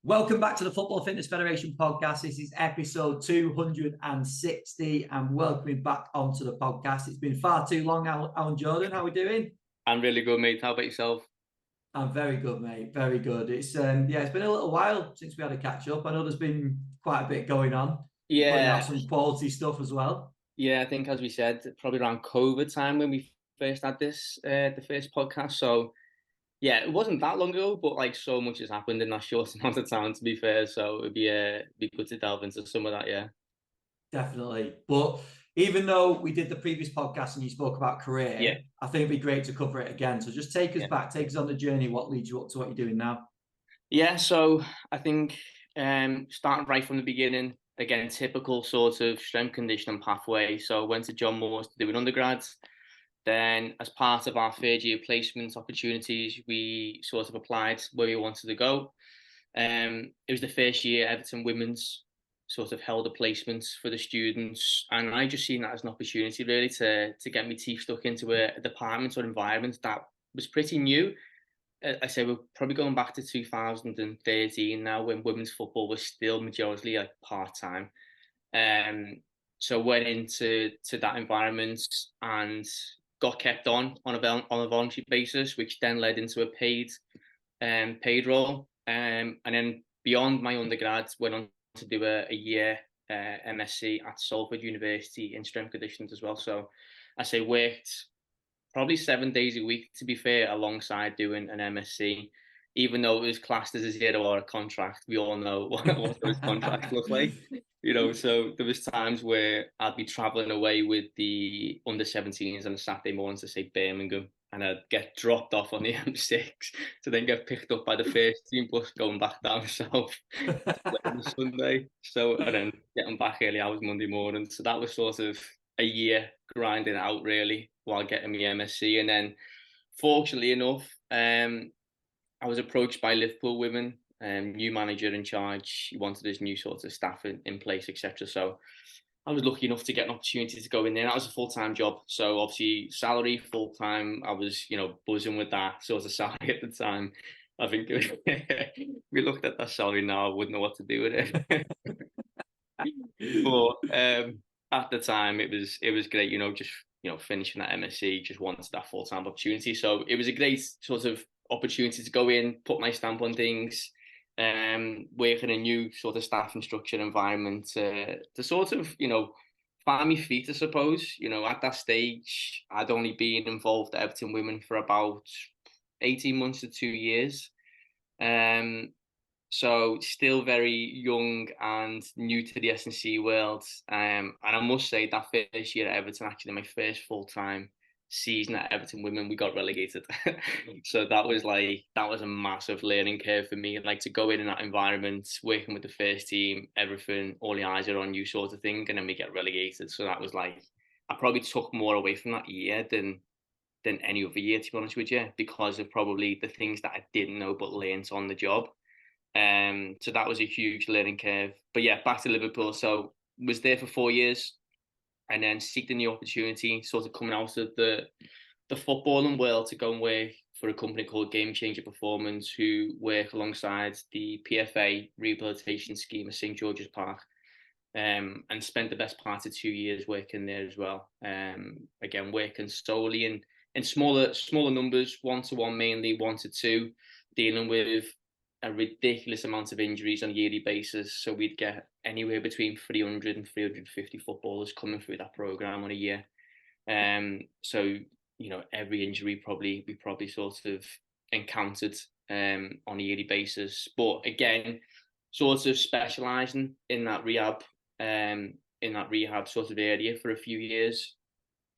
Welcome back to the Football Fitness Federation podcast. This is episode 260 and welcoming back onto the podcast. It's been far too long, Alan Jordan. How are we doing? I'm really good, mate. How about yourself? I'm very good, mate. Very good. It's been a little while since we had a catch up. I know there's been quite a bit going on. You're putting out Yeah, some quality stuff as well. yeah. I think, as we said, probably around COVID time when we first had the first podcast. So yeah, it wasn't that long ago, but like so much has happened in that short amount of time. To be fair, so it'd be good to delve into some of that. Yeah. Definitely. But even though we did the previous podcast and you spoke about Yeah. career, I think it'd be great to cover it again. So just take us Yeah. back, take us on the journey. What leads you up to what you're doing now? Yeah. So I think starting right from the beginning, again, typical sort of strength conditioning pathway. So I went to John Moores to do an undergrad. Then, as part of our third year placement opportunities, we sort of applied where we wanted to go. It was the first year Everton Women's sort of held a placement for the students, and I just seen that as an opportunity really to get my teeth stuck into a department or environment that was pretty new. I say we're probably going back to 2013 now, when women's football was still majority like part time. Um, so went into that environment and got kept on a voluntary basis, which then led into a paid role. And then beyond my undergrad, went on to do a year MSc at Salford University in strength conditioning as well. So I say worked probably 7 days a week, to be fair, alongside doing an MSc. Even though it was classed as a 0 hour contract, we all know what those contracts look like. So there was times where I'd be traveling away with the under 17s on a Saturday morning to say Birmingham, and I'd get dropped off on the M6 to then get picked up by the first team bus going back down south on Sunday. So and then getting back early hours Monday morning. So that was sort of a year grinding out really while getting my MSc, and then fortunately enough, I was approached by Liverpool Women, new manager in charge. He wanted his new sort of staff in place, etc. So I was lucky enough to get an opportunity to go in there. That was a full-time job. So obviously salary full-time. I was, buzzing with that sort of salary at the time. I think we looked at that salary now, I wouldn't know what to do with it. But at the time, it was great. Just finishing that MSc, just wanted that full time opportunity. So it was a great sort of opportunity to go in, put my stamp on things, work in a new sort of staff and structure environment to sort of find my feet, I suppose. At that stage, I'd only been involved at Everton Women for about 18 months to 2 years. Um, so still very young and new to the S&C world. And I must say that first year at Everton, actually my first full-time season at Everton Women, we got relegated. So that was a massive learning curve for me. Like to go in that environment, working with the first team, everything, all the eyes are on you sort of thing, and then we get relegated. So that was like, I probably took more away from that year than any other year, to be honest with you, because of probably the things that I didn't know but learned on the job. So that was a huge learning curve. But yeah, back to Liverpool. So was there for 4 years, and then seeking the opportunity, sort of coming out of the footballing world to go and work for a company called Game Changer Performance, who work alongside the PFA rehabilitation scheme at St George's Park. And spent the best part of 2 years working there as well. Again, working solely in smaller numbers, 1-to-1 mainly, 1-to-2, dealing with a ridiculous amount of injuries on a yearly basis. So we'd get anywhere between 300 and 350 footballers coming through that program on a year. So every injury we probably sort of encountered on a yearly basis. But again, sort of specialising in that rehab sort of area for a few years,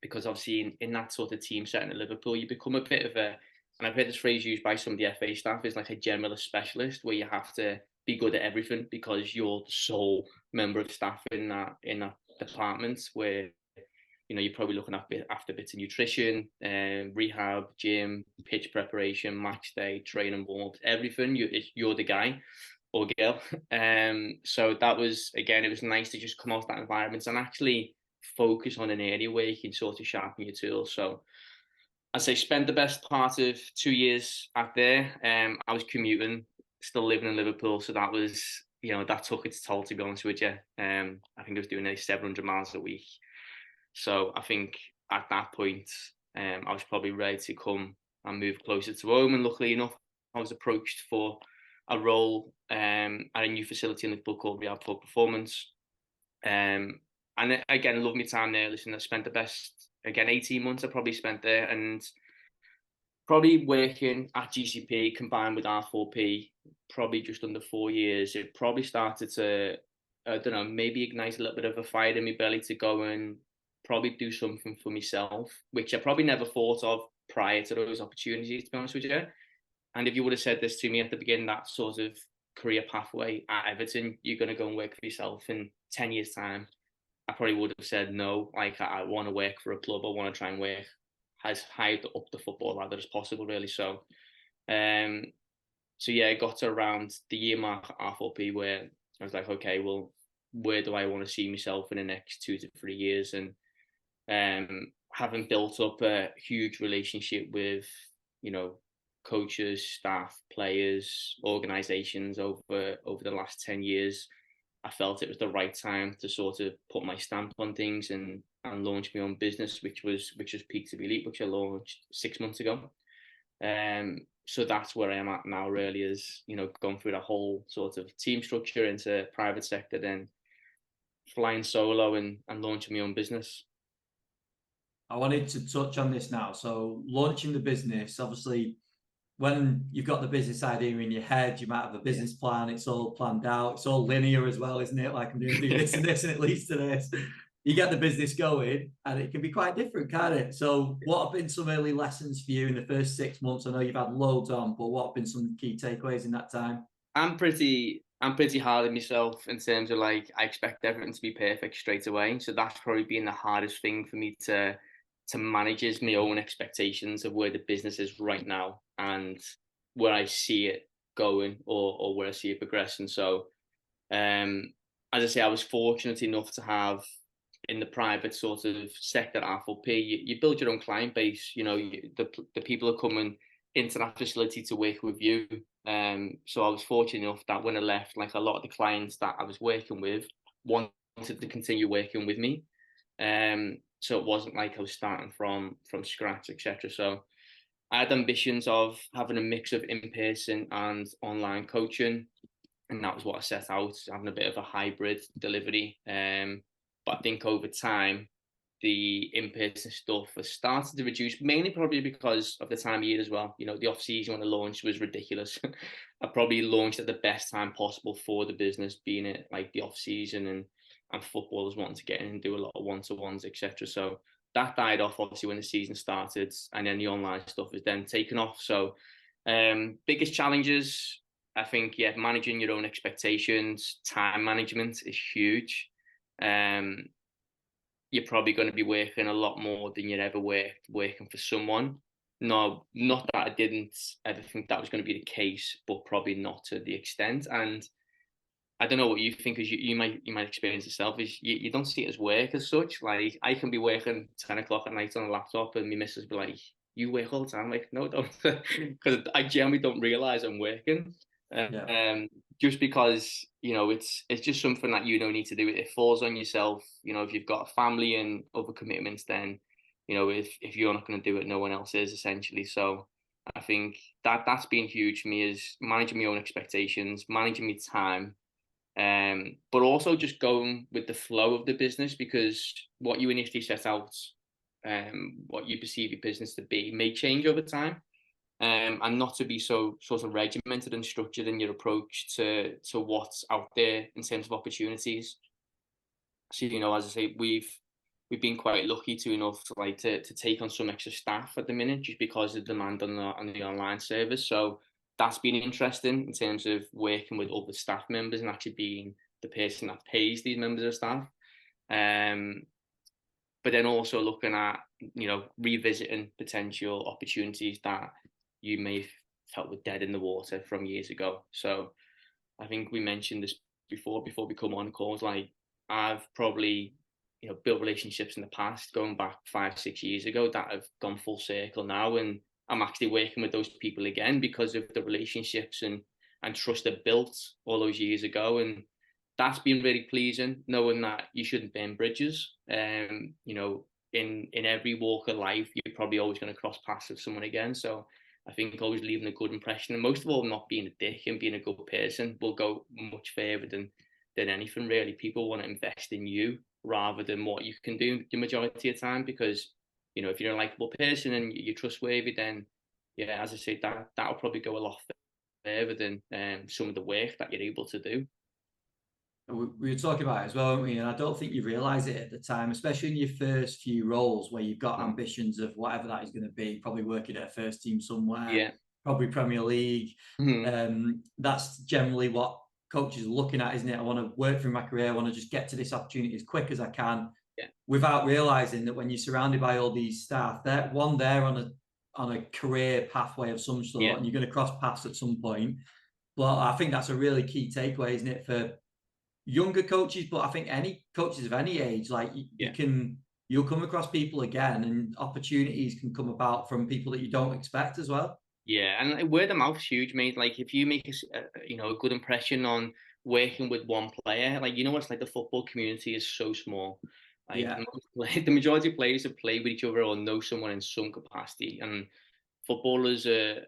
because obviously in that sort of team setting at Liverpool, you become a bit of a, and I've heard this phrase used by some of the FA staff, is like a generalist specialist, where you have to be good at everything because you're the sole member of staff in that department, where you're probably looking after bits of nutrition, rehab, gym, pitch preparation, match day, training, warm ups, everything. You're the guy or girl. So that was, again, it was nice to just come out of that environment and actually focus on an area where you can sort of sharpen your tools. So as I spent the best part of 2 years out there, I was commuting still living in Liverpool, so that was, that took its toll, to be honest with you. I think I was doing 700 miles a week. So I think at that point, I was probably ready to come and move closer to home. And luckily enough, I was approached for a role at a new facility in Liverpool called Rehab for Performance. And again, love my time there. Listen, I spent the best, 18 months I probably spent there, and probably working at GCP combined with R4P, probably just under 4 years. It probably started to, I don't know, maybe ignite a little bit of a fire in my belly to go and probably do something for myself, which I probably never thought of prior to those opportunities, to be honest with you. And if you would have said this to me at the beginning, that sort of career pathway at Everton, you're going to go and work for yourself in 10 years' time, I probably would have said no. Like, I want to work for a club. I want to try and work as high up the football ladder as possible, really. So, yeah, I got to around the year mark at R4P where I was like, okay, well, where do I want to see myself in the next 2 to 3 years? And having built up a huge relationship with, coaches, staff, players, organisations over the last 10 years, I felt it was the right time to sort of put my stamp on things and launch my own business, which was Peak to Be Elite, which I launched 6 months ago. So that's where I am at now, really, is, going through the whole sort of team structure into private sector, then flying solo and launching my own business. I wanted to touch on this now. So launching the business, obviously, when you've got the business idea in your head, you might have a business plan. It's all planned out. It's all linear as well, isn't it? Like, I'm going to do this and this, and it leads to this. You get the business going, and it can be quite different, can't it? So what have been some early lessons for you in the first 6 months? I know you've had loads on, but what have been some key takeaways in that time? I'm pretty hard on myself in terms of, like, I expect everything to be perfect straight away. So that's probably been the hardest thing for me to manage, is my own expectations of where the business is right now and where I see it going, or where I see it progressing. So, as I say, I was fortunate enough to have, in the private sort of sector at R4P, you build your own client base. The people are coming into that facility to work with you. So I was fortunate enough that when I left, like, a lot of the clients that I was working with wanted to continue working with me. So it wasn't like I was starting from scratch, etc. So I had ambitions of having a mix of in-person and online coaching, and that was what I set out, having a bit of a hybrid delivery. But I think over time, the in-person stuff has started to reduce, mainly probably because of the time of year as well. The off-season when I launched was ridiculous. I probably launched at the best time possible for the business, being it like the off-season and footballers wanting to get in and do a lot of one-to-ones, etc. So that died off, obviously, when the season started, and then the online stuff is then taken off. So biggest challenges, I think, managing your own expectations, time management is huge. You're probably going to be working a lot more than you'd ever working for someone. No, not that I didn't ever think that was going to be the case, but probably not to the extent. And I don't know what you think, because you might experience yourself, is you don't see it as work as such. Like, I can be working 10 o'clock at night on a laptop, and my missus be like, "You work all the time?" Like, no, I don't, because I generally don't realize I'm working. Just because, it's just something that need to do. It falls on yourself. If you've got a family and other commitments, then, if you're not going to do it, no one else is, essentially. So I think that's been huge for me, is managing my own expectations, managing my time, but also just going with the flow of the business, because what you initially set out, what you perceive your business to be, may change over time. And not to be so sort of regimented and structured in your approach to what's out there in terms of opportunities. So, as I say, we've been quite lucky to take on some extra staff at the minute, just because of the demand on the online service. So that's been interesting in terms of working with other staff members and actually being the person that pays these members of staff. But then also looking at, revisiting potential opportunities that you may have felt were dead in the water from years ago. So I think we mentioned this before we come on calls. Like, I've probably, built relationships in the past, going back 5-6 years ago, that have gone full circle now, and I'm actually working with those people again because of the relationships and and trust are built all those years ago. And that's been really pleasing, knowing that you shouldn't burn bridges. You know, in every walk of life, you're probably always going to cross paths with someone again. So I think always leaving a good impression, and most of all, not being a dick and being a good person will go much further than anything really. People want to invest in you rather than what you can do the majority of the time, because you know, if you're a likable person and you're trustworthy, then yeah, as I said, that'll probably go a lot further than some of the work that you're able to do. We were talking about it as well, weren't we? And I don't think you realise it at the time, especially in your first few roles where you've got ambitions of whatever that is going to be, probably working at a first team somewhere, Yeah. probably Premier League. That's generally what coaches are looking at, isn't it? I want to work through my career. I want to just get to this opportunity as quick as I can, without realising that when you're surrounded by all these staff, they're there on a career pathway of some sort, and you're going to cross paths at some point. But I think that's a really key takeaway, isn't it, for younger coaches, but I think any coaches of any age, like you'll come across people again, and opportunities can come about from people that you don't expect as well. Yeah, and word of mouth is huge, mate. Like if you make a good impression on working with one player, like you know what's like the football community is so small. Like the majority of players have played with each other or know someone in some capacity, and footballers are,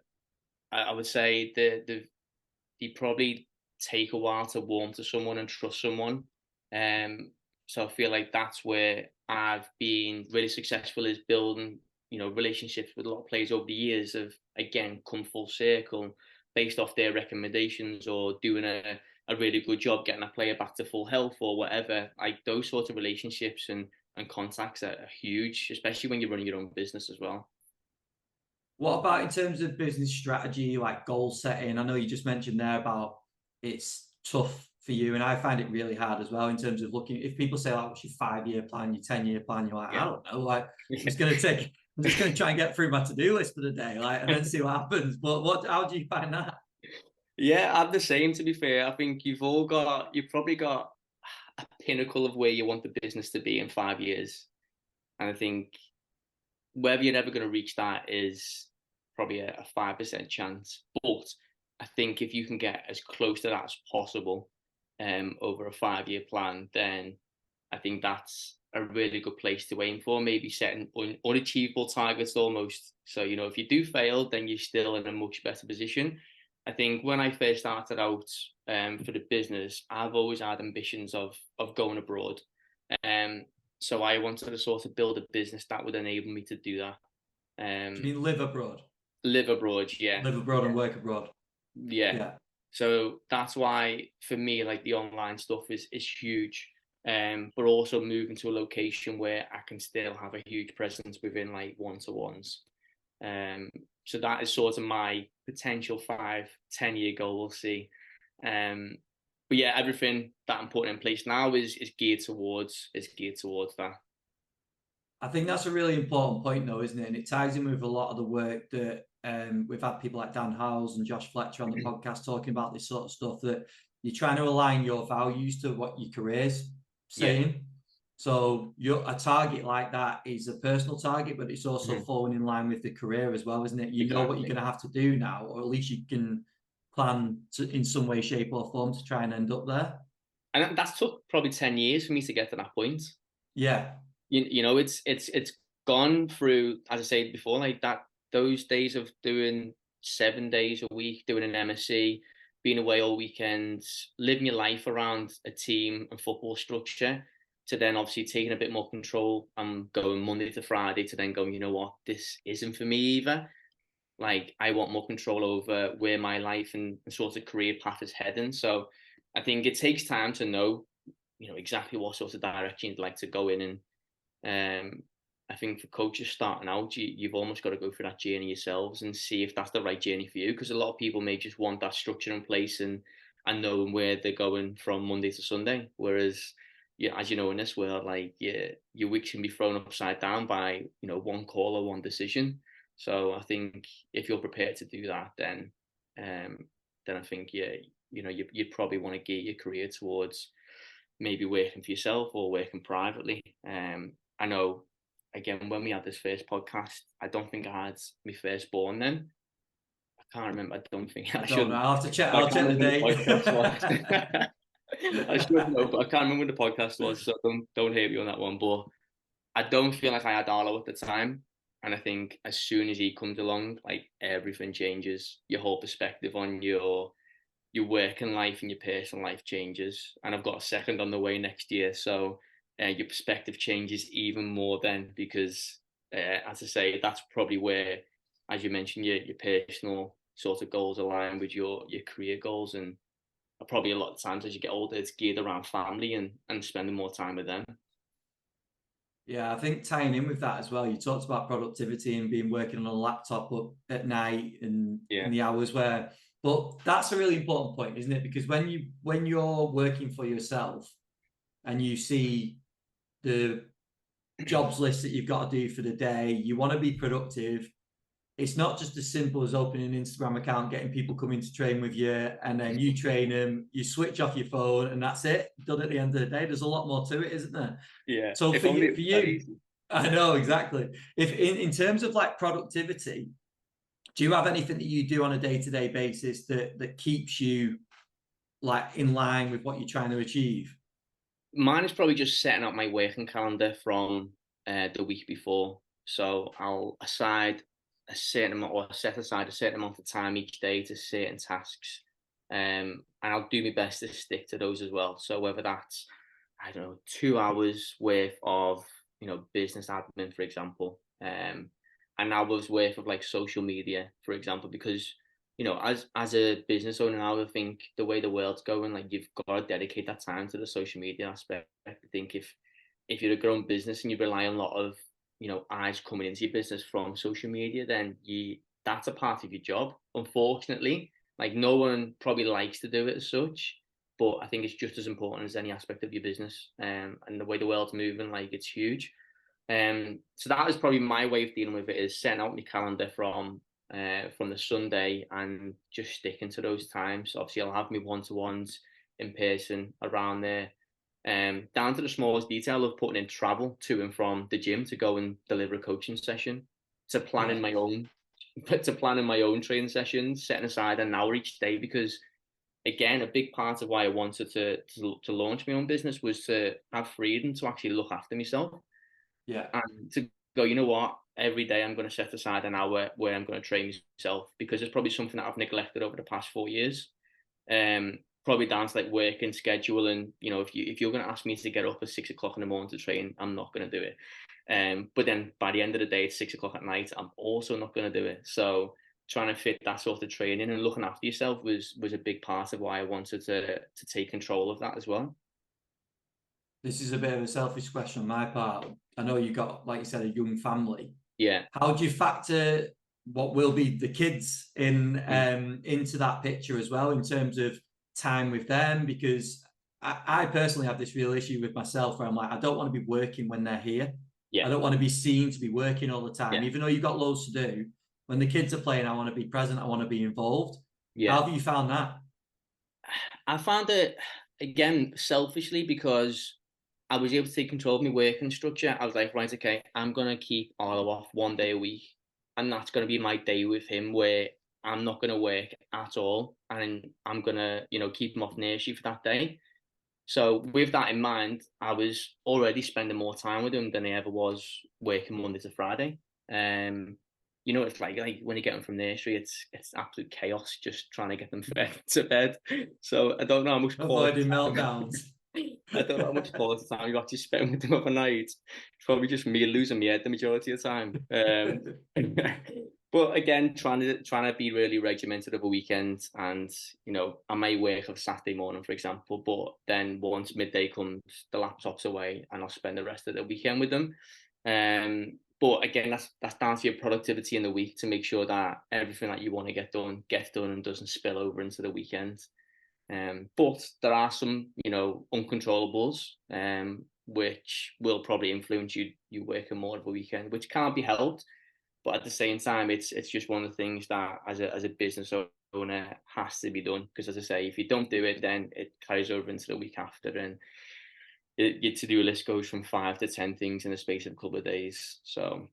I would say, they probably take a while to warm to someone and trust someone. So I feel like that's where I've been really successful, is building, you know, relationships with a lot of players over the years, have again come full circle based off their recommendations or doing a really good job getting a player back to full health or whatever. Like those sorts of relationships and contacts are huge, especially when you're running your own business as well. What about in terms of business strategy, like goal setting? I know you just mentioned there about it's tough for you, and I find it really hard as well in terms of looking. If people say, like, what's your 5-year plan, your 10-year plan? You're like, I don't know. Like, I'm just going to try and get through my to-do list for the day, like, and then see what happens. But how do you find that? Yeah, I'm the same, to be fair. I think you've probably got a pinnacle of where you want the business to be in 5 years. And I think whether you're ever going to reach that is probably a 5% chance. But I think if you can get as close to that as possible over a 5-year plan, then I think that's a really good place to aim for. Maybe setting unachievable targets almost. So, you know, if you do fail, then you're still in a much better position. I think when I first started out for the business, I've always had ambitions of going abroad. So I wanted to sort of build a business that would enable me to do that. Do you mean live abroad? Live abroad, yeah. Live abroad and work abroad. Yeah. So that's why for me, like the online stuff is huge. But also moving to a location where I can still have a huge presence within like one-to-ones. So that is sort of my potential 5-10 year goal. We'll see. But yeah, everything that I'm putting in place now is geared towards that. I think that's a really important point, though, isn't it? And it ties in with a lot of the work that we've had people like Dan Howells and Josh Fletcher on the podcast talking about this sort of stuff, that you're trying to align your values to what your career's saying. Yeah. So a target like that is a personal target, but it's also falling in line with the career as well, isn't it? You know what you're going to have to do now, or at least you can plan in some way, shape or form to try and end up there. And that's took probably 10 years for me to get to that point. Yeah. You know, it's gone through, as I said before, like those days of doing 7 days a week, doing an MSc, being away all weekends, living your life around a team and football structure, to then obviously taking a bit more control and going Monday to Friday, to then going, you know what, this isn't for me either. Like I want more control over where my life and sort of career path is heading. So I think it takes time to know, you know, exactly what sort of direction you'd like to go in. And I think for coaches starting out, you've almost got to go through that journey yourselves and see if that's the right journey for you. Because a lot of people may just want that structure in place and knowing where they're going from Monday to Sunday. Whereas, yeah, as you know, in this world, like your weeks can be thrown upside down by, you know, one call or one decision. So I think if you're prepared to do that, then I think you know, you'd probably want to gear your career towards maybe working for yourself or working privately. I know, again, when we had this first podcast, I don't think I had my firstborn then. can't remember. I don't think I Don't should. know. I'll have to check. I I'll can't check the remember date. when the podcast was. I should know, but I can't remember when the podcast was, so don't hate me on that one. But I don't feel like I had Arlo at the time, and I think as soon as he comes along, like everything changes. Your whole perspective on your working life and your personal life changes. And I've got a second on the way next year, so your perspective changes even more then, because as I say, that's probably where, as you mentioned, your personal sort of goals align with your career goals, and probably a lot of times as you get older, it's geared around family and spending more time with them. Yeah, I think tying in with that as well, you talked about productivity and being working on a laptop up at night and Yeah. in the hours where, but that's a really important point, isn't it? Because when you're working for yourself and you see the jobs list that you've got to do for the day, you want to be productive. It's not just as simple as opening an Instagram account, getting people coming to train with you, and then you train them, you switch off your phone, and that's it. Done at the end of the day. There's a lot more to it, isn't there? Yeah. So If for only you, it was that easy. I know exactly. If in terms of like productivity, do you have anything that you do on a day-to-day basis that keeps you like in line with what you're trying to achieve? Mine is probably just setting up my working calendar from the week before. So I'll aside a certain amount, or set aside a certain amount of time each day to certain tasks, and I'll do my best to stick to those as well. So whether that's, I don't know, 2 hours worth of business admin, for example, an hour's worth of like social media, for example, because as a business owner now, I think the way the world's going, like you've got to dedicate that time to the social media aspect. I think if you're a grown business and you rely on a lot of eyes coming into your business from social media, then that's a part of your job. Unfortunately, like no one probably likes to do it as such, but I think it's just as important as any aspect of your business. And the way the world's moving, like it's huge. So that is probably my way of dealing with it, is setting out my calendar from the Sunday and just sticking to those times. Obviously, I'll have my one-to-ones in person around there, down to the smallest detail of putting in travel to and from the gym to go and deliver a coaching session, to planning Yeah. my own training sessions, setting aside an hour each day, because again, a big part of why I wanted to launch my own business was to have freedom to actually look after myself. Yeah. And to go, you know what, every day I'm going to set aside an hour where I'm going to train myself, because it's probably something that I've neglected over the past 4 years. Probably down to like work and schedule, and if you're going to ask me to get up at 6 o'clock in the morning to train, I'm not going to do it. But then by the end of the day, it's 6 o'clock at night, I'm also not going to do it. So trying to fit that sort of training and looking after yourself was a big part of why I wanted to take control of that as well. This is a bit of a selfish question on my part. I know you got, like you said, a young family. Yeah. How do you factor what will be the kids into that picture as well, in terms of time with them? Because I personally have this real issue with myself where I'm like, I don't want to be working when they're here. Yeah. I don't want to be seen to be working all the time. Yeah. Even though you've got loads to do, when the kids are playing, I want to be present. I want to be involved. Yeah. How have you found that? I found it, again, selfishly, because I was able to take control of my working structure. I was like, right, okay, I'm going to keep Arlo off 1 day a week. And that's going to be my day with him, where I'm not going to work at all. And I'm going to, keep him off nursery for that day. So with that in mind, I was already spending more time with him than I ever was working Monday to Friday. It's like when you get them from nursery, it's absolute chaos just trying to get them fed to bed. So I don't know how much Avoiding time. meltdowns. I don't know how much quality time you actually spend with them overnight. It's probably just me losing my head the majority of the time. But again, trying to be really regimented over weekends, and I may work on Saturday morning, for example, but then once midday comes, the laptop's away, and I'll spend the rest of the weekend with them. But again, that's down to your productivity in the week, to make sure that everything that you want to get done gets done and doesn't spill over into the weekend. But there are some, uncontrollables, which will probably influence you working more of a weekend, which can't be helped. But at the same time, it's just one of the things that as a business owner has to be done. Because as I say, if you don't do it, then it carries over into the week after, and your to-do list goes from 5 to 10 things in the space of a couple of days. So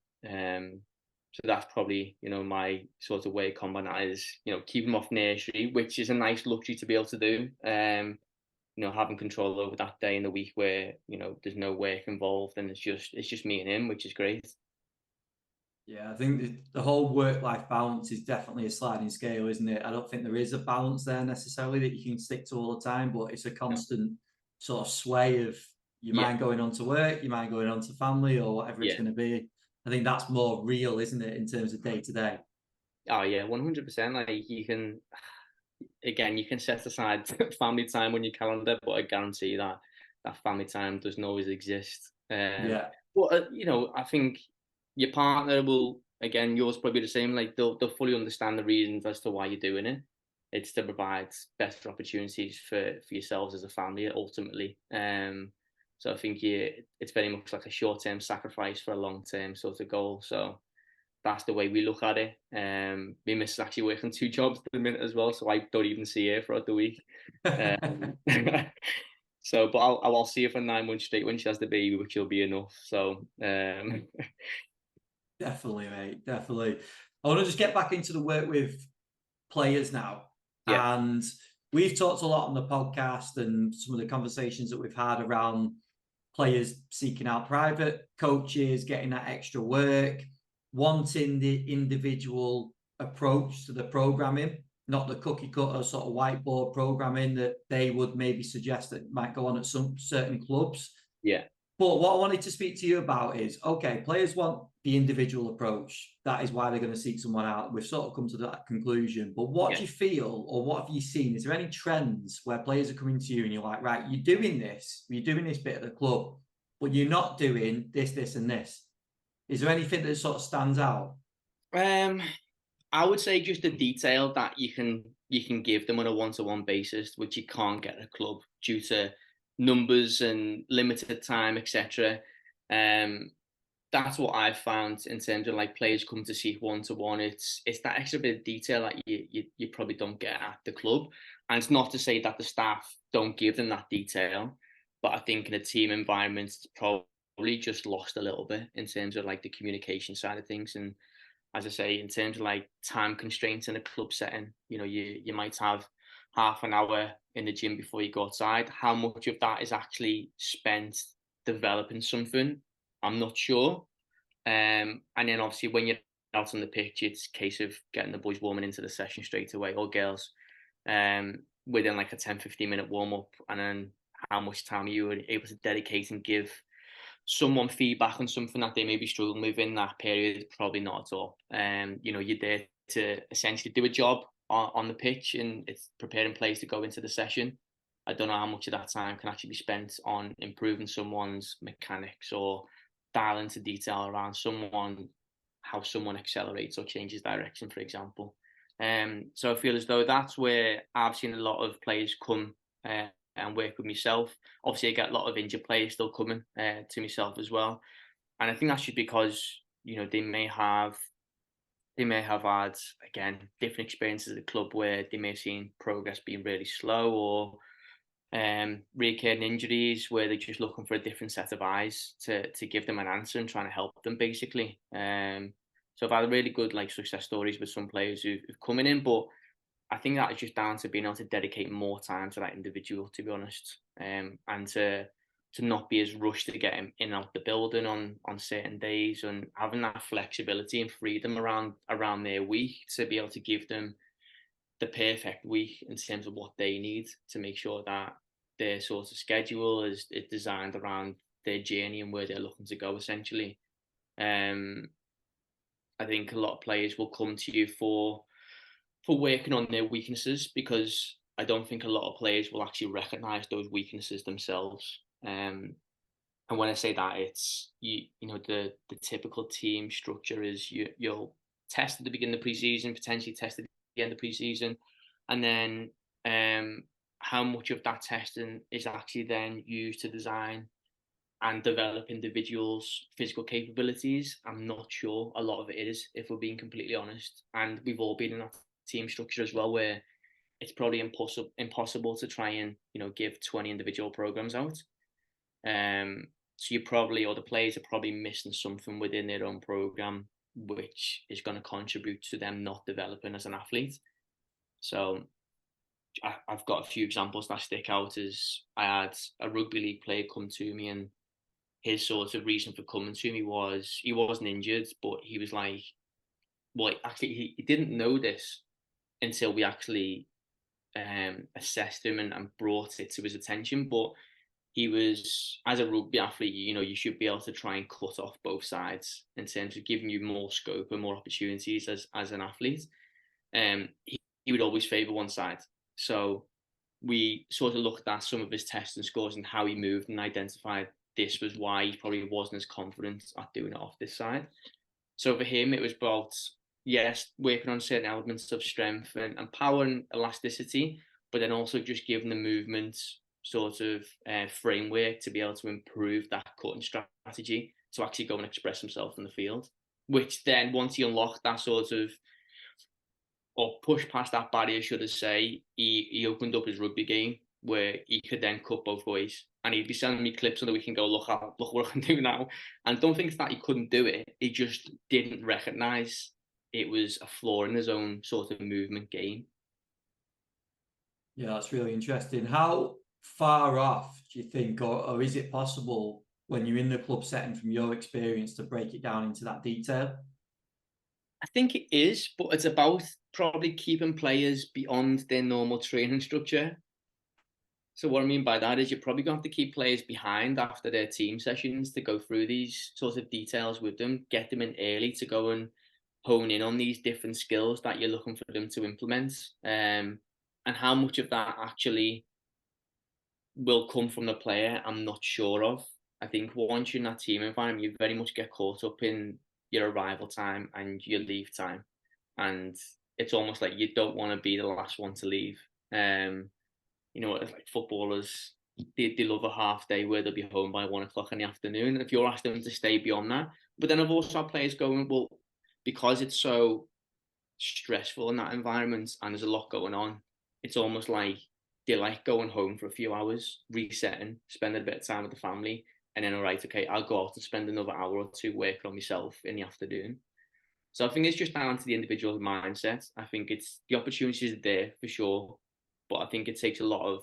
So that's probably, my sort of way of combating that is, keep them off nursery, which is a nice luxury to be able to do. Having control over that day in the week where, there's no work involved and it's just me and him, which is great. Yeah, I think the whole work-life balance is definitely a sliding scale, isn't it? I don't think there is a balance there necessarily that you can stick to all the time, but it's a No. constant sort of sway of your Yeah, mind going on to work, your mind going on to family, or whatever it's yeah. going to be. I think that's more real, isn't it, in terms of day to day? Oh yeah, 100%. Like you can set aside family time on your calendar, but I guarantee that family time doesn't always exist. Yeah, But I think your partner will, again, yours probably the same. Like they'll fully understand the reasons as to why you're doing it. It's to provide better opportunities for yourselves as a family ultimately. So I think it's very much like a short-term sacrifice for a long-term sort of goal. So that's the way we look at it. My missus actually working 2 jobs at the minute as well, so I don't even see her throughout the week. Um, so, but I'll see her for 9 months straight when she has the baby, which will be enough. So, definitely, mate, definitely. I want to just get back into the work with players now. yeah, And we've talked a lot on the podcast and some of the conversations that we've had around players seeking out private coaches, getting that extra work, wanting the individual approach to the programming, not the cookie cutter sort of whiteboard programming that they would maybe suggest that might go on at some certain clubs. yeah, But what I wanted to speak to you about is okay, players want the individual approach. That is why they're going to seek someone out. We've sort of come to that conclusion. But what yeah. do you feel, or what have you seen? Is there any trends where players are coming to you and you're like, right, you're doing this bit at the club, but you're not doing this, this, and this? Is there anything that sort of stands out? Um, I would say just the detail that you can give them on a one-to-one basis, which you can't get at a club due to numbers and limited time, etc. Um, that's what I've found in terms of like players come to see one to one. It's that extra bit of detail that you probably don't get at the club, and it's not to say that the staff don't give them that detail, but I think in a team environment, it's probably just lost a little bit in terms of like the communication side of things. And as I say, in terms of like time constraints in a club setting, you might have half an hour in the gym before you go outside. How much of that is actually spent developing something? I'm not sure. And then obviously when you're out on the pitch, it's a case of getting the boys warming into the session straight away, or girls, within like a 10-15 minute warm up. And then how much time are you able to dedicate and give someone feedback on something that they may be struggling with in that period? Probably not at all. You're there to essentially do a job on the pitch, and it's preparing players to go into the session. I don't know how much of that time can actually be spent on improving someone's mechanics or dial into detail around how someone accelerates or changes direction, for example. So I feel as though that's where I've seen a lot of players come and work with myself. Obviously, I get a lot of injured players still coming to myself as well, and I think that's just because they may have had, again, different experiences at the club where they may have seen progress being really slow, or recurring injuries where they're just looking for a different set of eyes to give them an answer and trying to help them basically. So I've had really good like success stories with some players who've coming in, but I think that is just down to being able to dedicate more time to that individual, to be honest, and to not be as rushed to get him in and out the building on certain days, and having that flexibility and freedom around their week to be able to give them the perfect week in terms of what they need to make sure that their sort of schedule is designed around their journey and where they're looking to go essentially. Um, I think a lot of players will come to you for working on their weaknesses, because I don't think a lot of players will actually recognise those weaknesses themselves. And when I say that, it's the typical team structure is you'll test at the beginning of the preseason, potentially test at the end of preseason, and then how much of that testing is actually then used to design and develop individuals' physical capabilities. I'm not sure a lot of it is, if we're being completely honest. And we've all been in that team structure as well, where it's probably impossible to try and give 20 individual programs out. So you probably, or the players are probably missing something within their own program which is going to contribute to them not developing as an athlete. So I've got a few examples that stick out. As I had a rugby league player come to me, and his sort of reason for coming to me was he wasn't injured, but he was like, well, actually, he didn't know this until we actually assessed him and brought it to his attention. But he was, as a rugby athlete, you should be able to try and cut off both sides in terms of giving you more scope and more opportunities as an athlete. He would always favour one side. So we sort of looked at some of his tests and scores and how he moved, and identified this was why he probably wasn't as confident at doing it off this side. So for him, it was about, yes, working on certain elements of strength and power and elasticity, but then also just giving the movement sort of framework to be able to improve that cutting strategy to actually go and express himself in the field. Which then, once he unlocked that sort of, or pushed past that barrier, should I say, he opened up his rugby game where he could then cut both ways. And he'd be sending me clips so that we can go, look what I can do now. And don't think it's that he couldn't do it. He just didn't recognise it was a flaw in his own sort of movement game. Yeah, that's really interesting. How far off do you think, or is it possible when you're in the club setting from your experience to break it down into that detail? I think it is, but it's about probably keeping players beyond their normal training structure. So what I mean by that is you're probably going to have to keep players behind after their team sessions to go through these sort of details with them, get them in early to go and hone in on these different skills that you're looking for them to implement. And how much of that actually will come from the player, I'm not sure of. I think once you're in that team environment, you very much get caught up in your arrival time and your leave time. And it's almost like you don't want to be the last one to leave. Like footballers, they love a half day where they'll be home by 1 o'clock in the afternoon. If you're asking them to stay beyond that, but then I've also had players going, well, because it's so stressful in that environment and there's a lot going on, it's almost like they like going home for a few hours, resetting, spending a bit of time with the family, and then, all right, okay, I'll go out and spend another hour or two working on myself in the afternoon. So I think it's just down to the individual mindset. I think it's the opportunities are there for sure, but I think it takes a lot of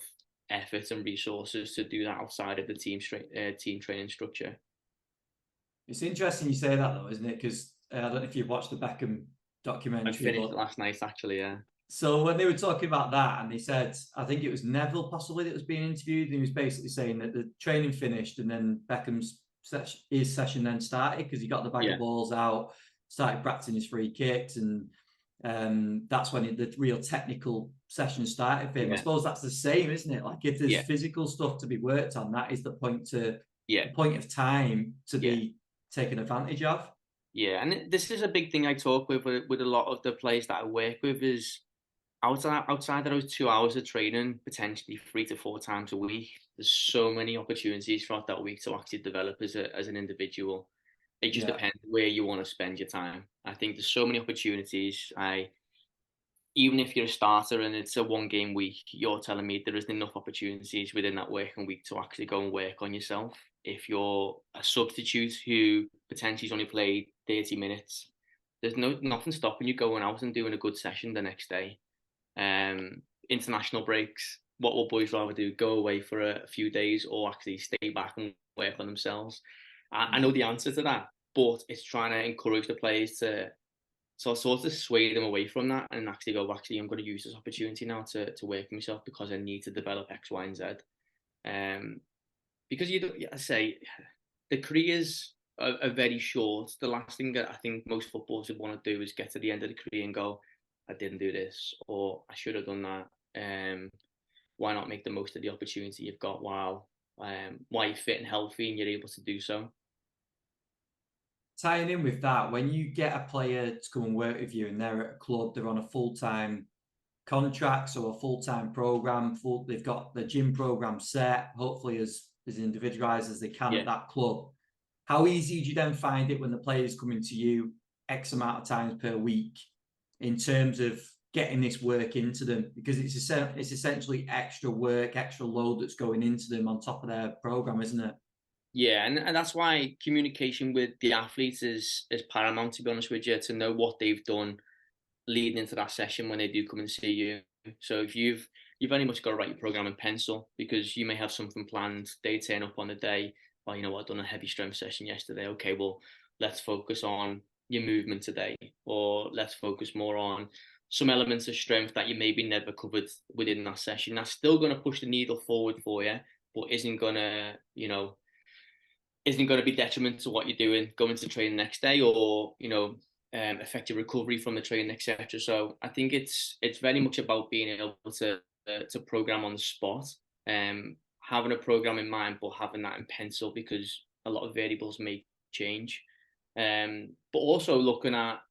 effort and resources to do that outside of the team training structure. It's interesting you say that though, isn't it? Because I don't know if you've watched the Beckham documentary. I finished it last night, actually, yeah. So when they were talking about that, and they said, I think it was Neville possibly that was being interviewed, and he was basically saying that the training finished and then Beckham's session then started because he got the bag of balls out, started practicing his free kicks, and that's when the real technical session started for him. I suppose that's the same, isn't it? Like if there's physical stuff to be worked on, that is the point of time to be taken advantage of. Yeah, and this is a big thing I talk with a lot of the players that I work with is outside of those 2 hours of training, potentially 3 to 4 times a week, there's so many opportunities throughout that week to actually develop as an individual. It just depends where you want to spend your time. I think there's so many opportunities. Even if you're a starter and it's a 1-game week, you're telling me there isn't enough opportunities within that working week to actually go and work on yourself. If you're a substitute who potentially has only played 30 minutes, there's nothing stopping you going out and doing a good session the next day. International breaks, what will boys rather do? Go away for a few days or actually stay back and work on themselves? I know the answer to that, but it's trying to encourage the players to sort of sway them away from that and actually go, actually, I'm going to use this opportunity now to work on myself because I need to develop X, Y, and Z. Because I say the careers are very short. The last thing that I think most footballers would want to do is get to the end of the career and go, I didn't do this, or I should have done that. Why not make the most of the opportunity you've got while you're fit and healthy and you're able to do so? Tying in with that, when you get a player to come and work with you and they're at a club, they're on a full-time contract, so a full-time program, they've got the gym program set, hopefully as individualized as they can at that club. How easy do you then find it when the player's coming to you X amount of times per week in terms of getting this work into them? Because it's essentially extra work, extra load that's going into them on top of their program, isn't it? Yeah, and that's why communication with the athletes is paramount, to be honest with you, to know what they've done leading into that session when they do come and see you. So if you've only much got to write your program in pencil, because you may have something planned. They turn up on the day, well, you know what, I've done a heavy strength session yesterday. Okay, well, let's focus on your movement today, or let's focus more on some elements of strength that you maybe never covered within that session. That's still going to push the needle forward for you, but isn't going to, isn't going to be detriment to what you're doing going to train the next day, or affect your recovery from the training, etc. So I think it's very much about being able to program on the spot, having a program in mind, but having that in pencil, because a lot of variables may change. But also looking at,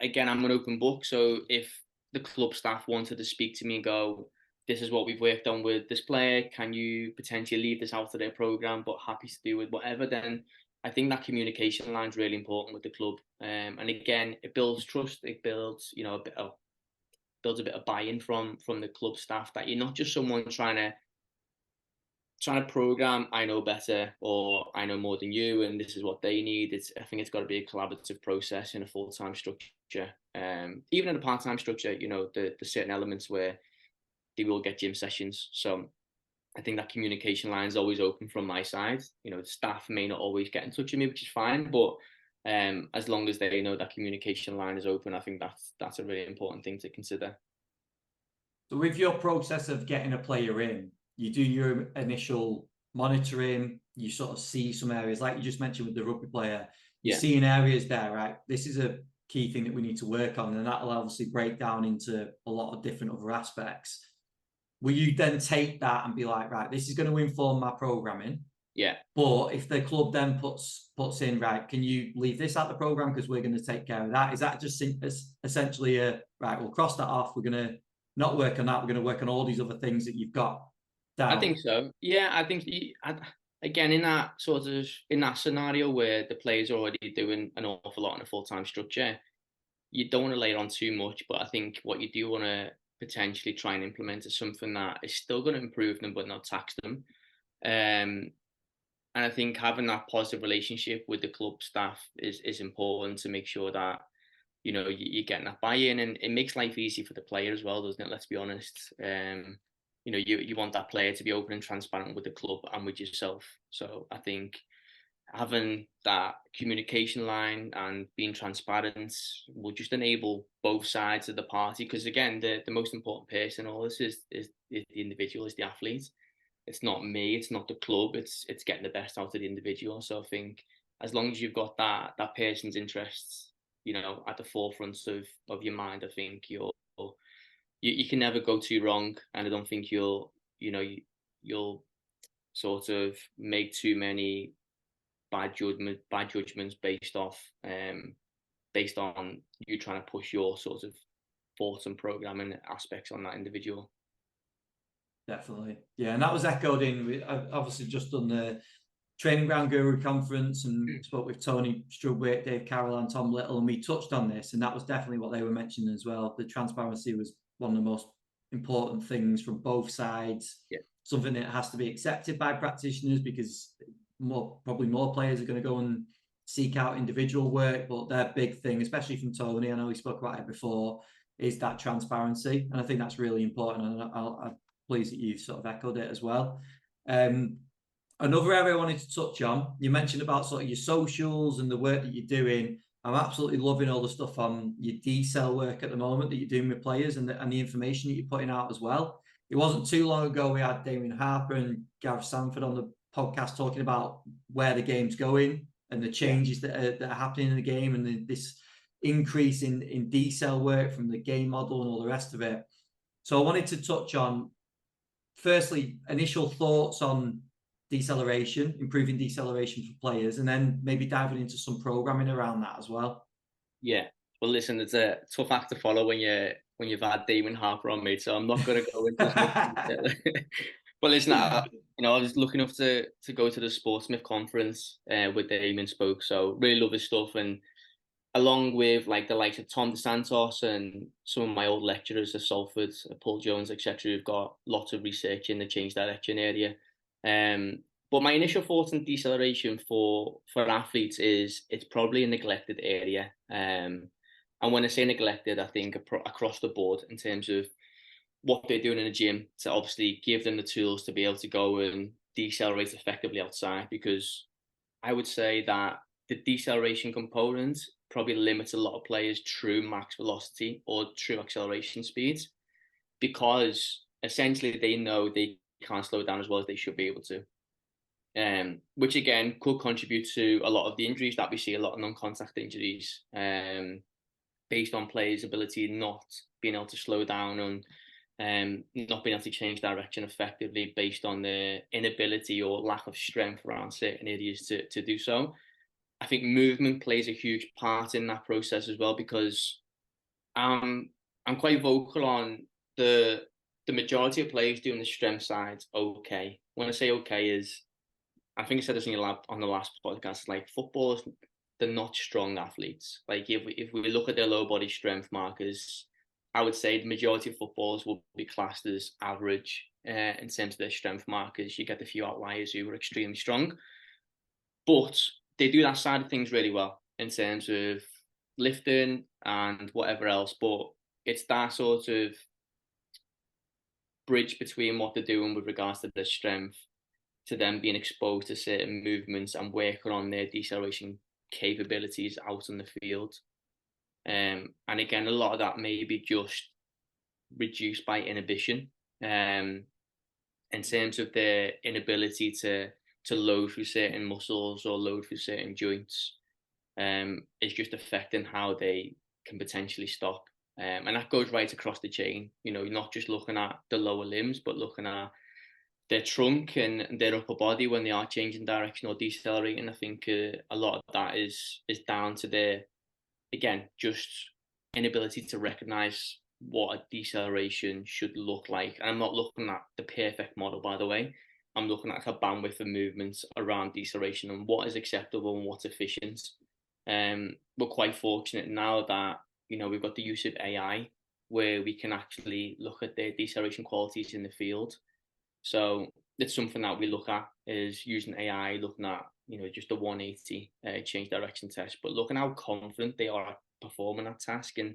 again, I'm an open book. So if the club staff wanted to speak to me and go, this is what we've worked on with this player, can you potentially leave this out of their program, but happy to do with whatever, then I think that communication line is really important with the club. And again, it builds trust. It builds, builds a bit of buy-in from the club staff, that you're not just someone trying to program, I know better, or I know more than you, and this is what they need. I think it's got to be a collaborative process in a full-time structure. Even in a part-time structure, the certain elements where they will get gym sessions. So I think that communication line is always open from my side. The staff may not always get in touch with me, which is fine, but as long as they know that communication line is open, I think that's a really important thing to consider. So with your process of getting a player in, you do your initial monitoring, you sort of see some areas, like you just mentioned with the rugby player, you're seeing areas there, right? This is a key thing that we need to work on, and that'll obviously break down into a lot of different other aspects. Will you then take that and be like, right, this is going to inform my programming? Yeah. But if the club then puts in, right, can you leave this out the program because we're going to take care of that? Is that just essentially right, we'll cross that off. We're going to not work on that. We're going to work on all these other things that you've got down. I think so. Yeah, I think again, in that scenario where the players are already doing an awful lot in a full-time structure, you don't want to lay it on too much. But I think what you do want to potentially try and implement is something that is still going to improve them but not tax them. And I think having that positive relationship with the club staff is important, to make sure that you're getting that buy-in, and it makes life easy for the player as well, doesn't it? Let's be honest. You want that player to be open and transparent with the club and with yourself. So I think having that communication line and being transparent will just enable both sides of the party. Because again, the most important person in all this is the individual, is the athlete. It's not me, it's not the club, it's getting the best out of the individual. So I think as long as you've got that person's interests, at the forefront of your mind, I think you can never go too wrong. And I don't think you'll sort of make too many bad judgments based on you trying to push your sort of thoughts and programming aspects on that individual. Definitely. Yeah, and that was echoed in. I've obviously just done the Training Ground Guru conference and spoke with Tony Strubwick, Dave Carroll and Tom Little, and we touched on this, and that was definitely what they were mentioning as well. The transparency was one of the most important things from both sides. Yeah. Something that has to be accepted by practitioners, because probably more players are going to go and seek out individual work, but their big thing, especially from Tony, I know he spoke about it before, is that transparency, and I think that's really important, and I'm pleased that you sort of echoed it as well. Another area I wanted to touch on, you mentioned about sort of your socials and the work that you're doing. I'm absolutely loving all the stuff on your decel work at the moment that you're doing with players, and the information that you're putting out as well. It wasn't too long ago we had Damien Harper and Gareth Sanford on the podcast talking about where the game's going and the changes that are happening in the game, and this increase in decel work from the game model and all the rest of it. So I wanted to touch on, firstly, initial thoughts on deceleration, improving deceleration for players, and then maybe diving into some programming around that as well. Yeah. Well, listen, it's a tough act to follow when you've had Damien Harper on, mate. So I'm not going to go into as much detail. But listen, I was lucky enough to go to the Sportsmith conference with Damien spoke. So really love his stuff, and along with like the likes of Tom DeSantos and some of my old lecturers at Salford, Paul Jones, etc., who've got lots of research in the change direction area. But my initial thoughts on deceleration for athletes is it's probably a neglected area. And when I say neglected, I think across the board in terms of what they're doing in the gym to obviously give them the tools to be able to go and decelerate effectively outside. Because I would say that the deceleration component probably limits a lot of players' true max velocity or true acceleration speeds, because essentially they know they can't slow down as well as they should be able to. Which again could contribute to a lot of the injuries that we see, a lot of non-contact injuries, based on players' ability not being able to slow down and not being able to change direction effectively based on their inability or lack of strength around certain areas to do so. I think movement plays a huge part in that process as well, because I'm quite vocal on the majority of players doing the strength side okay. When I say okay is, I think I said this on the last podcast, like footballers, they're not strong athletes. Like if we look at their low body strength markers, I would say the majority of footballers will be classed as average in terms of their strength markers. You get a few outliers who are extremely strong, but they do that side of things really well in terms of lifting and whatever else. But it's that sort of bridge between what they're doing with regards to their strength to them being exposed to certain movements and working on their deceleration capabilities out on the field. And again, a lot of that may be just reduced by inhibition, in terms of their inability to load through certain muscles or load through certain joints. It's just affecting how they can potentially stop. And that goes right across the chain. You know, you're not just looking at the lower limbs, but looking at their trunk and their upper body when they are changing direction or decelerating. I think a lot of that is down to their, again, just inability to recognize what a deceleration should look like. And I'm not looking at the perfect model, by the way. I'm looking at a bandwidth of movements around deceleration and what is acceptable and what's efficient. We're quite fortunate now that, you know, we've got the use of AI where we can actually look at their deceleration qualities in the field. So it's something that we look at, is using AI, looking at, you know, just a 180 change direction test, but looking how confident they are at performing that task. And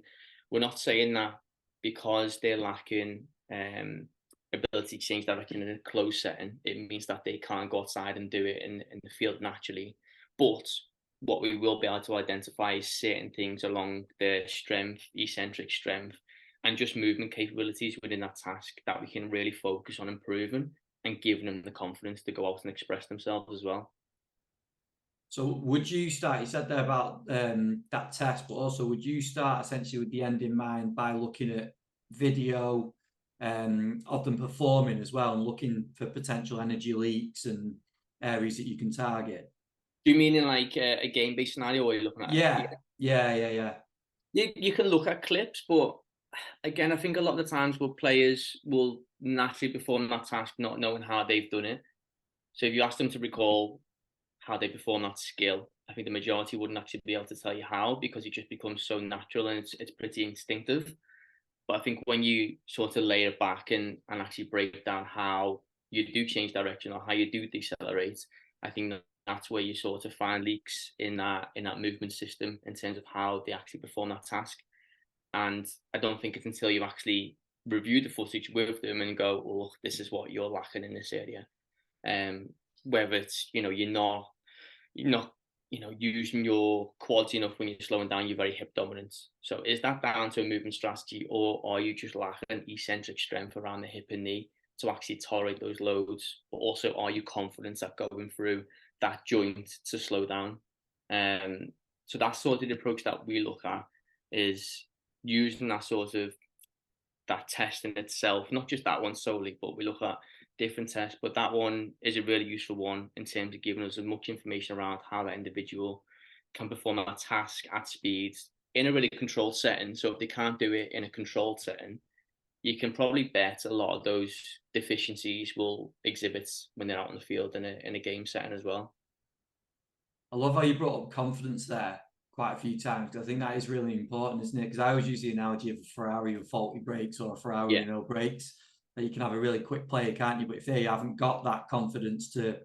we're not saying that because they're lacking ability to change direction in a closed setting, it means that they can't go outside and do it in the field naturally. But what we will be able to identify is certain things along their strength, eccentric strength, and just movement capabilities within that task that we can really focus on improving and giving them the confidence to go out and express themselves as well. So would you start, you said there about that test, but also would you start essentially with the end in mind by looking at video of them performing as well and looking for potential energy leaks and areas that you can target? Do you mean in like a game-based scenario, or are you looking at? Yeah. You can look at clips, but again, I think a lot of the times where players will naturally perform that task not knowing how they've done it. So if you ask them to recall how they perform that skill, I think the majority wouldn't actually be able to tell you how, because it just becomes so natural and it's pretty instinctive. But I think when you sort of layer it back and actually break down how you do change direction or how you do decelerate, I think that's where you sort of find leaks in that movement system in terms of how they actually perform that task. And I don't think it's until you actually review the footage with them and go, oh, this is what you're lacking in this area. Whether it's, you know, you're not, you know, using your quality enough when you're slowing down, you're very hip dominant. So is that down to a movement strategy, or are you just lacking eccentric strength around the hip and knee to actually tolerate those loads? But also, are you confident at going through that joint to slow down? So that's sort of the approach that we look at, is using that sort of that test in itself, not just that one solely, but we look at different tests. But that one is a really useful one in terms of giving us as much information around how that individual can perform that task at speed in a really controlled setting. So if they can't do it in a controlled setting, you can probably bet a lot of those deficiencies will exhibit when they're out in the field in a game setting as well. I love how you brought up confidence there quite a few times, because I think that is really important, isn't it? Because I always use the analogy of a Ferrari with faulty brakes or a Ferrari with no brakes. That you can have a really quick player, can't you? But if they haven't got that confidence to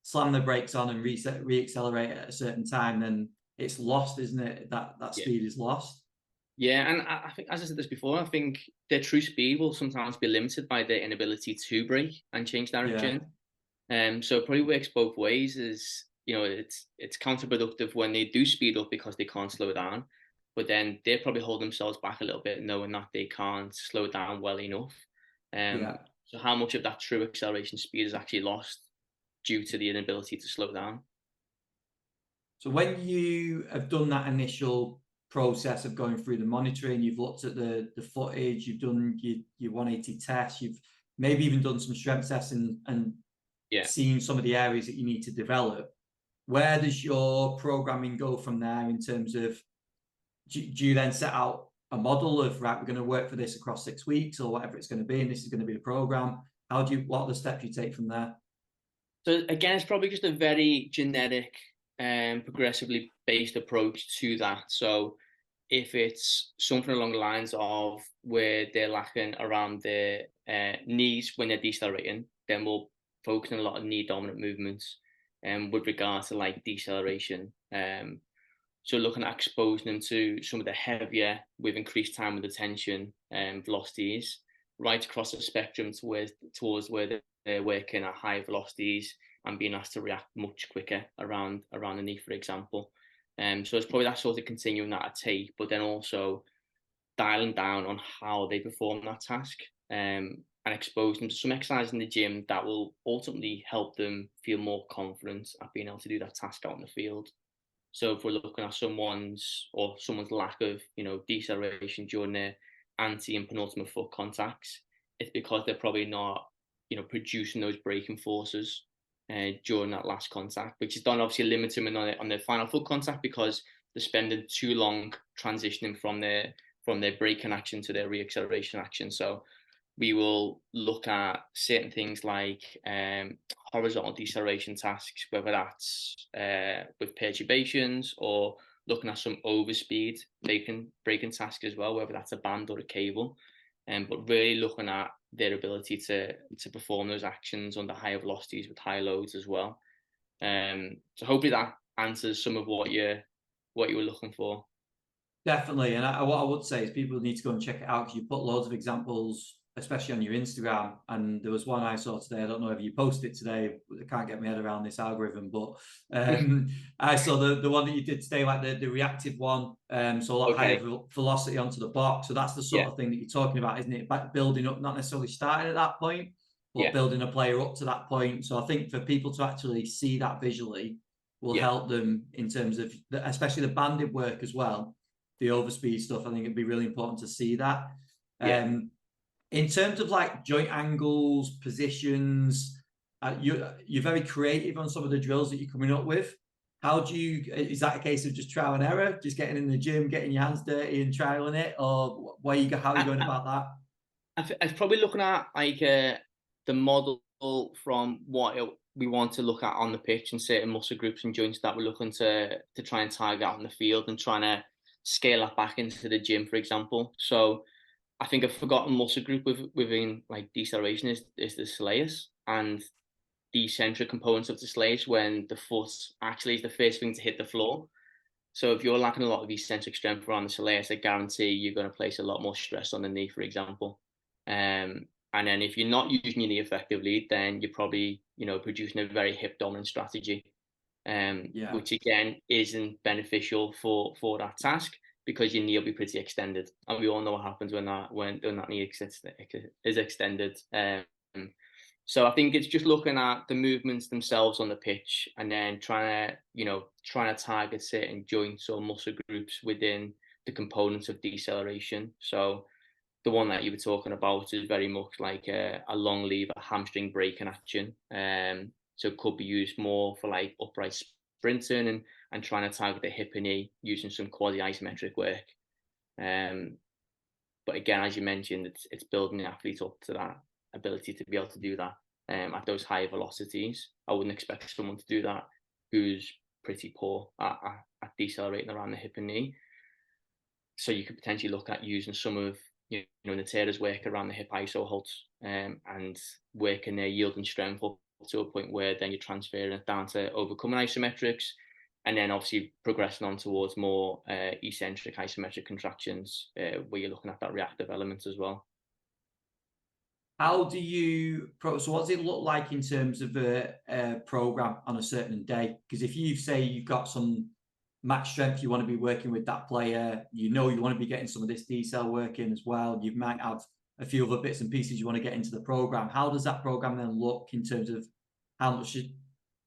slam the brakes on and re-accelerate at a certain time, then it's lost, isn't it? That speed is lost. Yeah, and I think, as I said this before, I think their true speed will sometimes be limited by their inability to brake and change direction. So it probably works both ways. Is it's counterproductive when they do speed up because they can't slow down, but then they probably hold themselves back a little bit, knowing that they can't slow down well enough. So how much of that true acceleration speed is actually lost due to the inability to slow down? So when you have done that initial process of going through the monitoring, you've looked at the footage, you've done your 180 tests, you've maybe even done some strength tests and seen some of the areas that you need to develop. Where does your programming go from there in terms of, do you then set out a model of, right, we're going to work for this across 6 weeks or whatever it's going to be, and this is going to be the program? What are the steps you take from there? So again, it's probably just a very generic and progressively based approach to that. So if it's something along the lines of where they're lacking around their knees when they're decelerating, then we'll focus on a lot of knee dominant movements with regards to like deceleration. So looking at exposing them to some of the heavier with increased time with attention velocities right across the spectrum towards where they're working at high velocities and being asked to react much quicker around the knee, for example. So it's probably that sort of continuing that I take, but then also dialing down on how they perform that task and expose them to some exercise in the gym that will ultimately help them feel more confident at being able to do that task out in the field. So if we're looking at someone's lack of, deceleration during their anti and penultimate foot contacts, it's because they're probably not, producing those braking forces during that last contact, which is done obviously limit them on their final foot contact because they're spending too long transitioning from their braking action to their reacceleration action. So we will look at certain things like horizontal deceleration tasks, whether that's with perturbations or looking at some overspeed braking tasks as well, whether that's a band or a cable. But really looking at their ability to perform those actions under higher velocities with high loads as well. So hopefully that answers some of what you were looking for. Definitely, and what I would say is people need to go and check it out because you put loads of examples, especially on your Instagram. And there was one I saw today. I don't know if you posted it today. I can't get my head around this algorithm, but I saw the one that you did today, like the reactive one. So a lot higher velocity onto the box. So that's the sort of thing that you're talking about, isn't it? But building up, not necessarily starting at that point, but building a player up to that point. So I think for people to actually see that visually will help them in terms of, especially the banded work as well. The overspeed stuff, I think it'd be really important to see that. In terms of like joint angles, positions, you're very creative on some of the drills that you're coming up with. Is that a case of just trial and error, just getting in the gym, getting your hands dirty and trialing it, or how are you going about that? I was probably looking at like the model from what we want to look at on the pitch and certain muscle groups and joints that we're looking to try and target out in the field and trying to scale that back into the gym, for example. So I think a forgotten muscle group within like deceleration is the soleus and the eccentric components of the soleus when the foot actually is the first thing to hit the floor. So if you're lacking a lot of eccentric strength around the soleus, I guarantee you're going to place a lot more stress on the knee, for example. And then if you're not using your knee effectively, then you're probably, producing a very hip dominant strategy. Which again isn't beneficial for that task because your knee will be pretty extended, and we all know what happens when that knee is extended. So I think it's just looking at the movements themselves on the pitch, and then trying to target certain joints or muscle groups within the components of deceleration. So the one that you were talking about is very much like a long lever hamstring braking action. So it could be used more for like upright sprinting and trying to target the hip and knee using some quasi-isometric work. But again, as you mentioned, it's building the athlete up to that ability to be able to do that at those higher velocities. I wouldn't expect someone to do that who's pretty poor at decelerating around the hip and knee. So you could potentially look at using some of Natera's work around the hip iso halts and working their yield and strength up to a point where then you're transferring it down to overcoming isometrics, and then obviously progressing on towards more eccentric isometric contractions, where you're looking at that reactive element as well. How do you, so what does it look like in terms of a program on a certain day? Because if you say you've got some max strength, you want to be working with that player, you want to be getting some of this decel work in as well. You might have a few other bits and pieces you want to get into the program. How does that program then look in terms of how much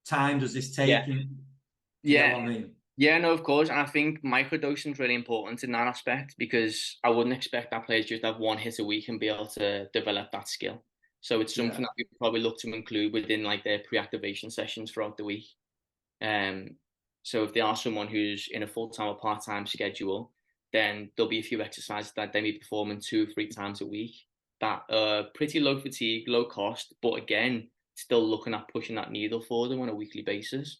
time does this take? Yeah. You know what I mean? Yeah, no, of course. And I think microdosing is really important in that aspect, because I wouldn't expect that players just have one hit a week and be able to develop that skill. So it's something that we probably look to include within like their pre-activation sessions throughout the week. So if they are someone who's in a full-time or part-time schedule, then there'll be a few exercises that they may perform in 2 or 3 times a week that are pretty low fatigue, low cost, but again, still looking at pushing that needle for them on a weekly basis.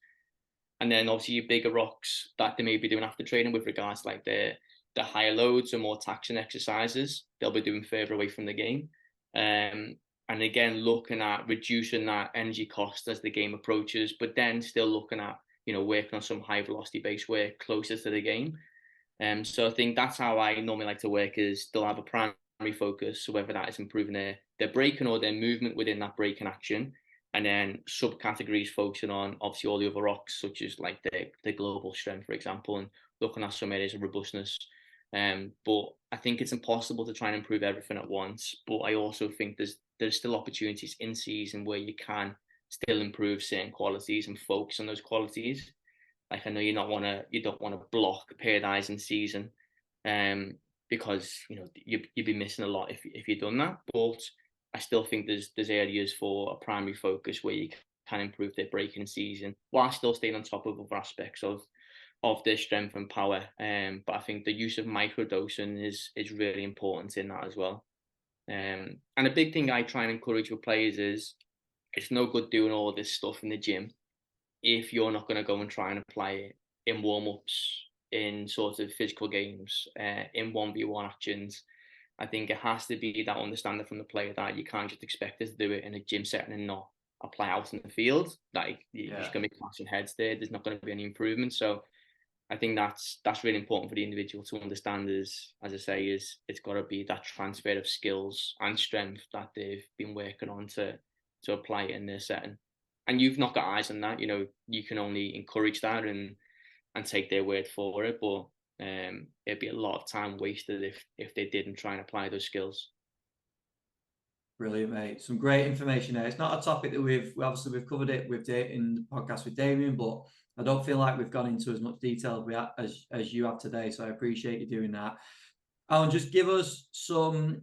And then obviously your bigger rocks that they may be doing after training with regards to like the higher loads or more taxing exercises, they'll be doing further away from the game. And again, looking at reducing that energy cost as the game approaches, but then still looking at, working on some high velocity based work closer to the game. So I think that's how I normally like to work, is they'll have a primary focus, so whether that is improving their braking or their movement within that braking action, and then subcategories focusing on obviously all the other rocks, such as like the global strength, for example, and looking at some areas of robustness. But I think it's impossible to try and improve everything at once. But I also think there's still opportunities in season where you can still improve certain qualities and focus on those qualities. Like I know you don't want to block periodize in season, because you'd be missing a lot if you've done that. But I still think there's areas for a primary focus where you can improve their braking season while still staying on top of other aspects of their strength and power. But I think the use of microdosing is really important in that as well. And a big thing I try and encourage with players is it's no good doing all this stuff in the gym if you're not going to go and try and apply it in warm-ups, in sort of physical games, in 1v1 actions. I think it has to be that understanding from the player that you can't just expect us to do it in a gym setting and not apply out in the field. Like you're just going to be clashing heads there. There's not going to be any improvement. So I think that's really important for the individual to understand. As I say, it's got to be that transfer of skills and strength that they've been working on to apply it in their setting. And you've not got eyes on that. You can only encourage that and take their word for it. But it'd be a lot of time wasted if they didn't try and apply those skills. Brilliant, mate. Some great information there. It's not a topic that we've covered it in the podcast with Damien, but I don't feel like we've gone into as much detail as you have today. So I appreciate you doing that. Alan, just give us some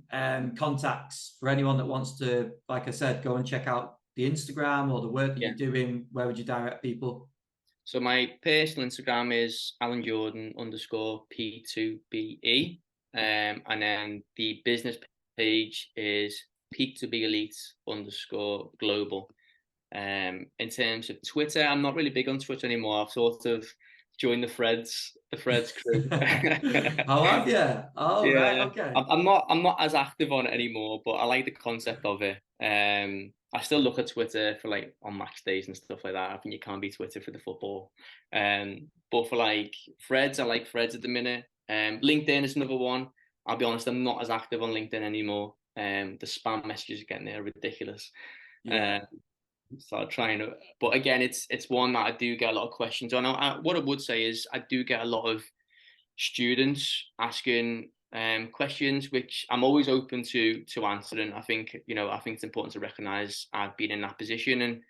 contacts for anyone that wants to, like I said, go and check out the Instagram or the work that you're doing. Where would you direct people? So my personal Instagram is alanjordan_P2BE. And then the business page is Peak2BElite_global. In terms of Twitter, I'm not really big on Twitter anymore. I've sort of joined the Threads crew. How have you? Oh, yeah. Right, okay. I'm not as active on it anymore, but I like the concept of it. I still look at Twitter for like on match days and stuff like that. I think you can't be Twitter for the football. But for like Threads, I like Threads at the minute. LinkedIn is another one. I'll be honest, I'm not as active on LinkedIn anymore. The spam messages getting there are ridiculous. Yeah. So trying to, but again, it's one that I do get a lot of questions on. What I would say is I do get a lot of students asking questions, which I'm always open to answering. I think it's important to recognise I've been in that position, and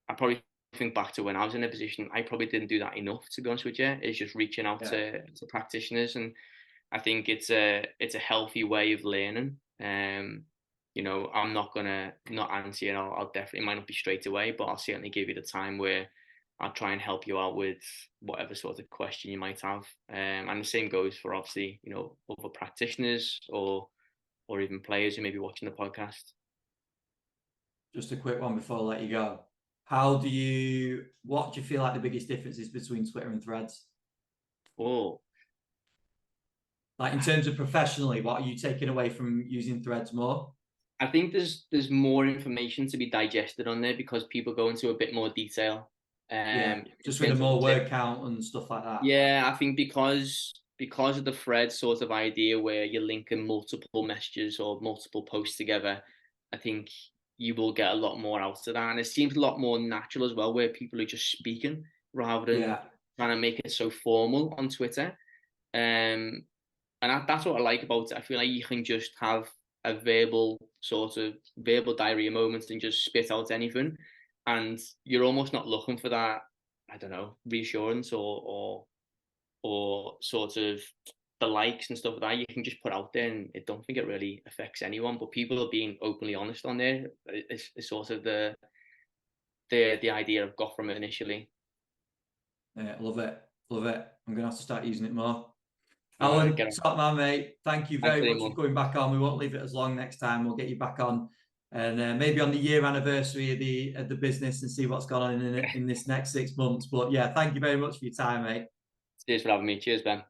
I probably think back to when I was in a position, I probably didn't do that enough, to be honest with you. It's just reaching out to practitioners, and I think it's a healthy way of learning. I'm not gonna not answer you. I'll definitely, might not be straight away, but I'll certainly give you the time where I'll try and help you out with whatever sort of question you might have. And the same goes for obviously, other practitioners or even players who may be watching the podcast. Just a quick one before I let you go. What do you feel like the biggest difference is between Twitter and Threads? Oh, like in terms of professionally, what are you taking away from using Threads more? I think there's more information to be digested on there because people go into a bit more detail. Yeah, In just with a terms of more the word count and stuff like that. Yeah, I think because of the thread sort of idea where you're linking multiple messages or multiple posts together, I think you will get a lot more out of that. And it seems a lot more natural as well, where people are just speaking rather than Yeah, trying to make it so formal on Twitter. And that's what I like about it. I feel like you can just have a verbal diarrhea moment and just spit out anything, and you're almost not looking for that, I don't know, reassurance or sort of the likes and stuff like that. You can just put out there, and I don't think it really affects anyone. But people are being openly honest on there. It's sort of the idea I've got from it initially. yeah, love it, love it. I'm gonna have to start using it more. Get Alan, on. top man, mate. Thank you Thanks very very much for much. coming back on. We won't leave it as long next time. We'll get you back on, and maybe on the year anniversary of the business and see what's gone on in this next 6 months. But yeah, thank you very much for your time, mate. Cheers for having me. Cheers, Ben.